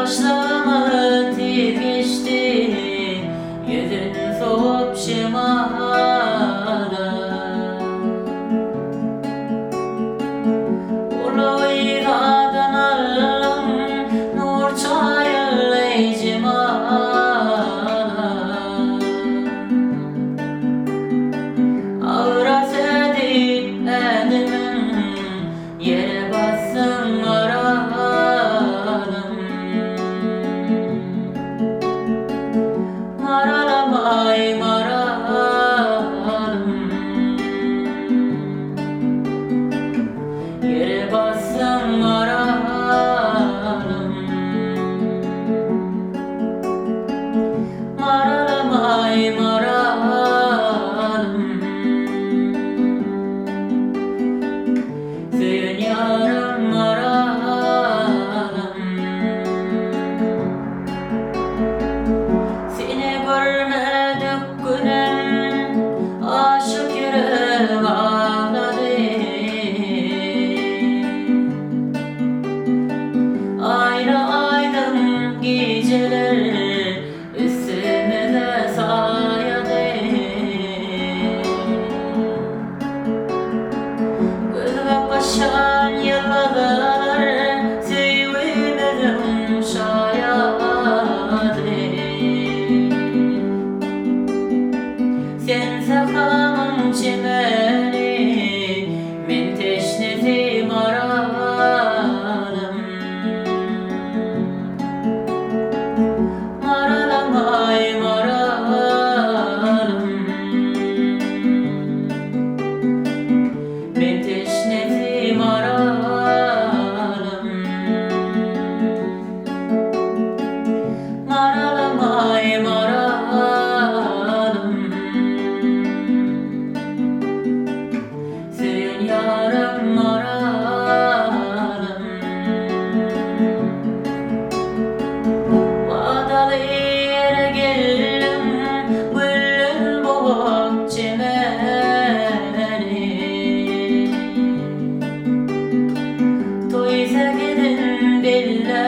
Başlamalı tez geçti, yüzün sowup şemala. Uluýgadan aldyň nur çaýyldy jemala. Agras ädip ädimiň, yere basdyň Maralym. Maralamay Maralym, yere basdyň Maralym. Maralamay Maralym, Söyen yarym Maralym. Seni görmedik günem, aşık yürek ağladı. Ayrı aydın geceler üstüme sayadı. Gözüme kaçan yıllar sevmedim şayadı. Sen sakamın çemeni, men teşnesi Maralym. Maralamay Maralym, men teşnesi Maralym. Maralamay Maralym, Söyen yarym Maralym. Wadaly ýere geldim, güller bolup jemeli. Toýsa gidin bile